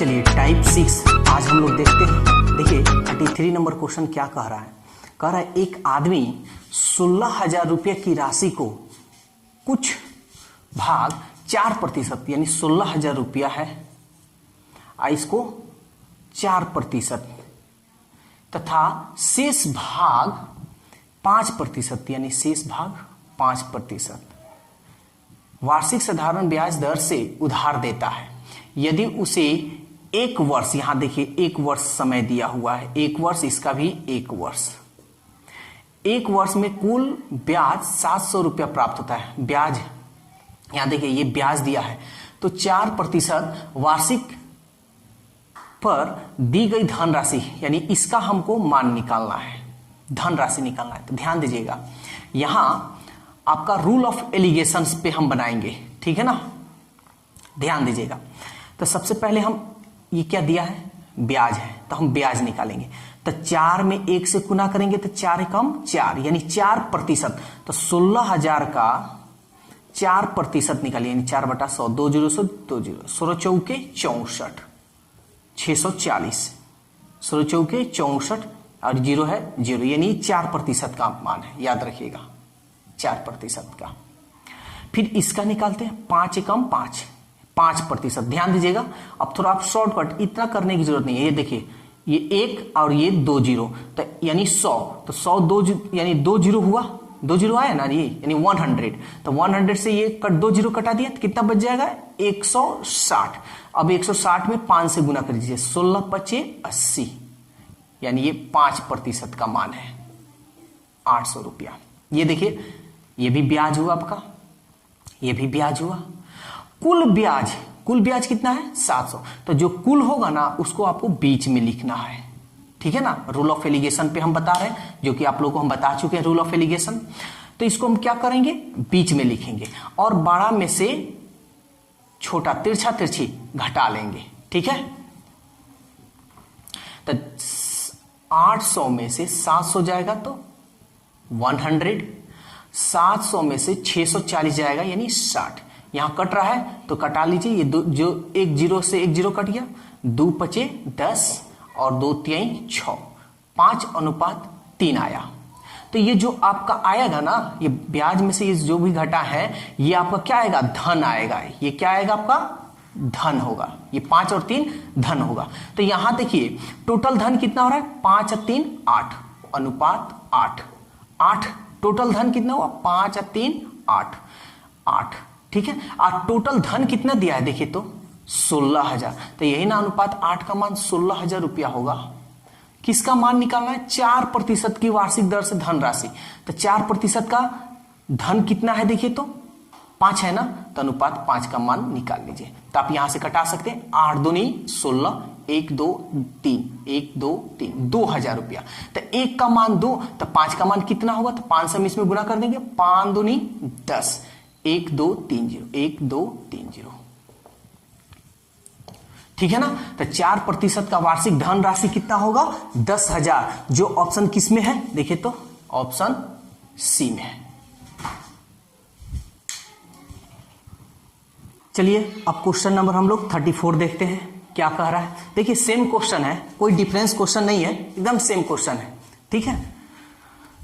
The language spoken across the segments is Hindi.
चलिए टाइप 6 आज हम लोग देखते हैं। देखिए 33 नंबर क्वेश्चन क्या कह रहा है। कह रहा है एक आदमी 16,000 रुपये की राशि को कुछ भाग 4% यानी 16,000 रुपया है, इसको 4% तथा शेष भाग 5% यानी शेष भाग 5% वार्षिक साधारण ब्याज दर से उधार देता है। यदि उसे एक वर्ष, यहां देखिए एक वर्ष समय दिया हुआ है, एक वर्ष, इसका भी एक वर्ष, एक वर्ष में कुल ब्याज 700 रुपया प्राप्त होता है। ब्याज यहां देखिए ये ब्याज दिया है, तो 4% वार्षिक पर दी गई धनराशि यानी इसका हमको मान निकालना है, धनराशि निकालना है। तो ध्यान दीजिएगा यहां आपका रूल ऑफ एलिगेशंस पे हम बनाएंगे, ठीक है ना, ध्यान दीजिएगा। तो सबसे पहले हम ये क्या दिया है, ब्याज है, तो हम ब्याज निकालेंगे। तो 4 में 1 से गुना करेंगे तो 4 एकम 4 यानी 4%। तो 16,000 का 4% निकालिए यानी 4/100, 2 जीरो से 2 जीरो, 16 चौके 64, 640, 16 चौके 64 और जीरो है जीरो, यानी 4% का मान है, याद रखिएगा 4% का। फिर इसका निकालते हैं 5 एकम 5, 5%। ध्यान दीजिएगा अब थोड़ा आप शॉर्टकट इतना करने की जरूरत नहीं है। ये देखिए ये 1 और ये 2 जीरो, तो यानी 100, तो 100 2 यानी 2 जीरो हुआ, 2 जीरो आया ना ये, यानी 100। तो 100 से ये 2 जीरो कटा दिया तो कितना बच जाएगा 160। अब 160 में 5 से गुना कर दीजिए, 16 पचे 80, यानी ये 5% का मान है 800 रुपया। ये देखिए ये भी ब्याज हुआ आपका, ये भी ब्याज हुआ। कुल ब्याज कितना है 700। तो जो कुल होगा ना उसको आपको बीच में लिखना है, ठीक है ना। रूल ऑफ एलिगेशन पे हम बता रहे हैं, जो कि आप लोगों को हम बता चुके हैं रूल ऑफ एलिगेशन। तो इसको हम क्या करेंगे, बीच में लिखेंगे और बड़ा में से छोटा तिरछा तिरछी घटा लेंगे, ठीक है। तो 800 में से 700 जाएगा तो 100, 700 में से 640 जाएगा यानी 60। यहां कट रहा है तो कटा लीजिए, ये जो एक जीरो से एक जीरो कट गया, 2 पचे 10 और 2 तिहाई 6, 5:3 आया। तो ये जो आपका आएगा ना, ये ब्याज में से ये जो भी घटा है ये आपका क्या आएगा, धन आएगा। ये क्या आएगा आपका, धन होगा। ये 5 और 3 धन होगा। तो यहां देखिए टोटल धन कितना हो रहा है, 5 और 3 8, अनुपात 8 टोटल धन कितना हुआ, 5 और 3 8, ठीक है। और टोटल धन कितना दिया है देखिए तो 16,000, तो यही ना अनुपात 8 का मान 16,000 रुपया होगा। किसका मान निकालना है, 4% की वार्षिक दर से धनराशि। तो 4% का धन कितना है देखिए तो 5 है ना, तो अनुपात 5 का मान निकाल लीजिए। तो आप यहां से कटा सकते हैं, 8 दूनी 16, 1 2 3, 1 2 3, 2,000 रुपया। तो 1 का मान 2, तो 5 का मान कितना होगा, तो 5 से हम इसमें गुना कर देंगे, 5 दूनी 10, 1 2 3 0, 1 2 3 0, ठीक है ना। तो 4% का वार्षिक धन राशि कितना होगा, 10,000, जो ऑप्शन किस में है देखिए तो ऑप्शन सी में है। चलिए अब क्वेश्चन नंबर हम लोग 34 देखते हैं क्या कह रहा है। देखिए सेम क्वेश्चन है, कोई डिफरेंस क्वेश्चन नहीं है, एकदम सेम क्वेश्चन है, ठीक है।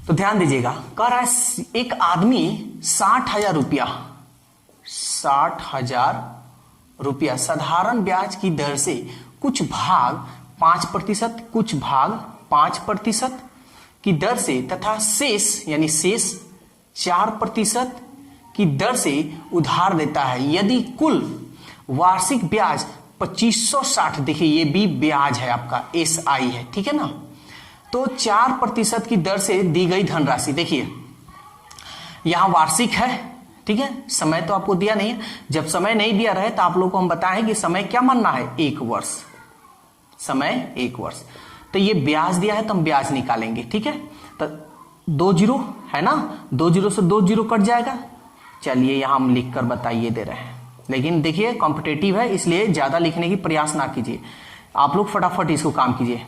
तो ध्यान दीजिएगा, कह रहा है एक आदमी 60,000 रुपया साधारण ब्याज की दर से कुछ भाग 5%, कुछ भाग 5% की दर से तथा शेष यानी शेष 4% की दर से उधार देता है। यदि कुल वार्षिक ब्याज 2560, देखिए ये भी ब्याज है आपका, SI है, ठीक है ना। तो 4% की दर से दी गई धनराशि, देखिए यहां वार्षिक है, ठीक है। समय तो आपको दिया नहीं है, जब समय नहीं दिया रहे तो आप लोगों को हम बताएं कि समय क्या मानना है, 1 वर्ष, समय 1 वर्ष। तो ये ब्याज दिया है तो हम ब्याज निकालेंगे, ठीक है। तो 2 जीरो है ना, 2 जीरो से 2 जीरो कट जाएगा। चलिए यहां हम लिख कर बताइए दे रहे हैं, लेकिन देखिए कॉम्पिटेटिव है इसलिए ज्यादा लिखने की प्रयास ना कीजिए, आप लोग फटाफट इसको काम कीजिए।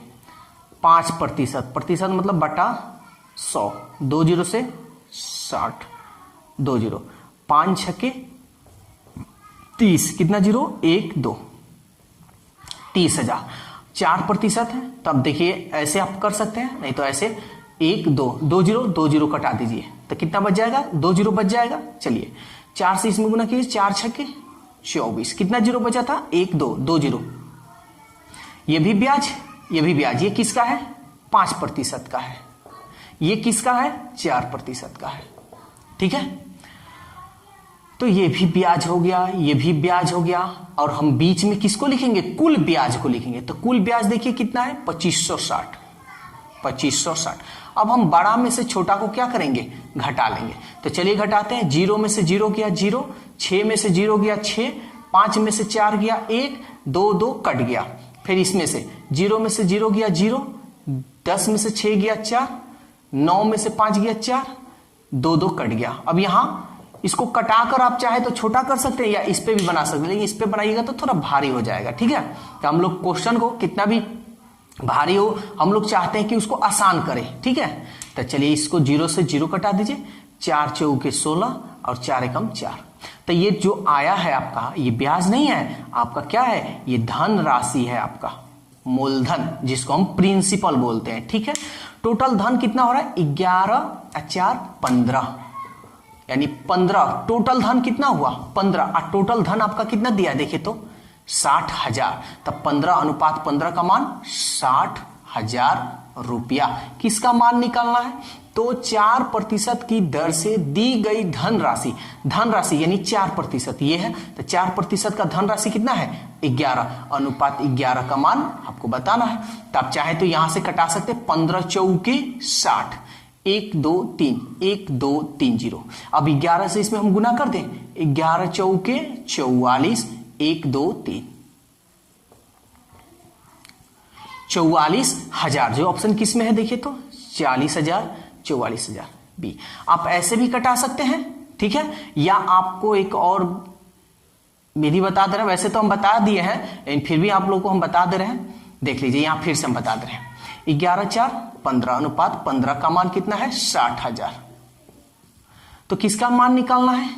5% मतलब बटा 100, 2 जीरो से 60, 2 जीरो, 5 छक्के 30, कितना जीरो, 1 2, 30,000। 4% है, तब देखिए ऐसे आप कर सकते हैं, नहीं तो ऐसे 1 2 2 0 2 0 कटा दीजिए तो कितना बच जाएगा, 2 0 बच जाएगा। चलिए 4 से इसमें गुना कीजिए, 4 छक्के 24, कितना जीरो बचा था, 1 2 2 0। ये भी ब्याज, ये भी ब्याज। ये किसका है, 5% का है। ये किसका है, 4% का है। ठीक है, तो ये भी ब्याज हो गया, ये भी ब्याज हो गया, और हम बीच में किसको लिखेंगे, कुल ब्याज को लिखेंगे। तो कुल ब्याज देखिए कितना है, 2560। 2560। अब हम बड़ा में से छोटा को क्या करेंगे, घटा लेंगे। तो चलिए घटाते हैं। 0 में से 0 गया 0, 6 में से 0 गया 6, 5 में से 4 गया 1, 2 2 कट गया। फिर इसमें से 0 में से 0 गया 0, 10 में से 6 गया 4, 9 में से 5 गया 4, 2 2 कट गया। अब यहां इसको कटाकर आप चाहे तो छोटा कर सकते हैं या इस पे भी बना सकते हैं, लेकिन इस पे बनाइएगा तो थोड़ा भारी हो जाएगा। ठीक है, तो हम लोग क्वेश्चन को कितना भी भारी हो, हम लोग चाहते हैं कि उसको आसान करें। ठीक है, तो चलिए इसको 0 से 0 कटा दीजिए। 4 चौके 16 और 4 एकम 4। तो ये जो आया है आपका, ये ब्याज नहीं है आपका, क्या है, ये धन राशि है आपका, मूलधन, जिसको हम प्रिंसिपल बोलते हैं। ठीक है, टोटल धन कितना हो रहा है, 11 और 4 15, यानी 15। टोटल धन कितना हुआ, 15। और टोटल धन आपका कितना दिया देखिए तो 60,000। तब 15:15 का मान 60,000 रुपया। किसका मान निकालना है, तो 4% की दर से दी गई धनराशि, धनराशि यानी 4% ये है, तो 4% का धनराशि कितना है, 11:11 का मान आपको बताना है। तो आप चाहे तो यहां से कटा सकते, 15 चौके 60, 1 2 3 1 2 3 0। अब 11 से इसमें हम गुना कर दें, 11 चौके 44, 1 2 3, 44,000। जो ऑप्शन किस में है देखिए तो 40,000, 44,000 बी। आप ऐसे भी कटा सकते हैं। ठीक है, या आपको एक और विधि बता दे रहे हैं, वैसे तो हम बता दिए हैं लेकिन फिर भी आप लोगों को हम बता दे रहे हैं, देख लीजिए यहां फिर से हम बता दे रहे हैं। 11 4 15:15 का मान कितना है, 60,000। तो किसका मान निकालना है,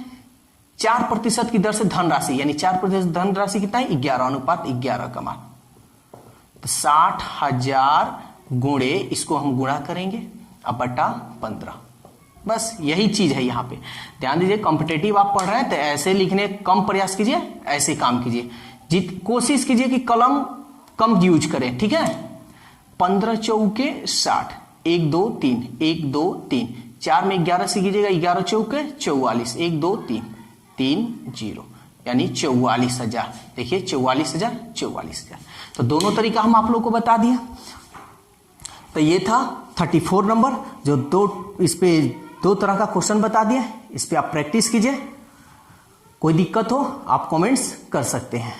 4% की दर से धनराशि, यानी 4% धनराशि कितना है, 11:11 का मान। तो 60,000 गुणे, इसको हम गुणा करेंगे अब बटा 15। बस यही चीज है यहाँ पे। ध्यान दीजिए, कॉम्पिटेटिव आप पढ़ रहे हैं तो ऐसे लिखने कम प्रयास कीजिए, ऐसे काम कीजिए, कोशिश कीजिए कि कलम कम यूज करें। ठीक है, 15 चौके 60, 1 2 3 1 2 3, 4 में 11 से कीजिएगा, 11 चौके 44, 1 2 3 3 0, यानी 44,000। देखिए 44,000 44,000। तो दोनों तरीका हम आप लोग को बता दिया। तो ये था 34 नंबर, जो इस पे 2 तरह का क्वेश्चन बता दिया। इस पे आप प्रैक्टिस कीजिए, कोई दिक्कत हो आप कमेंट्स कर सकते हैं।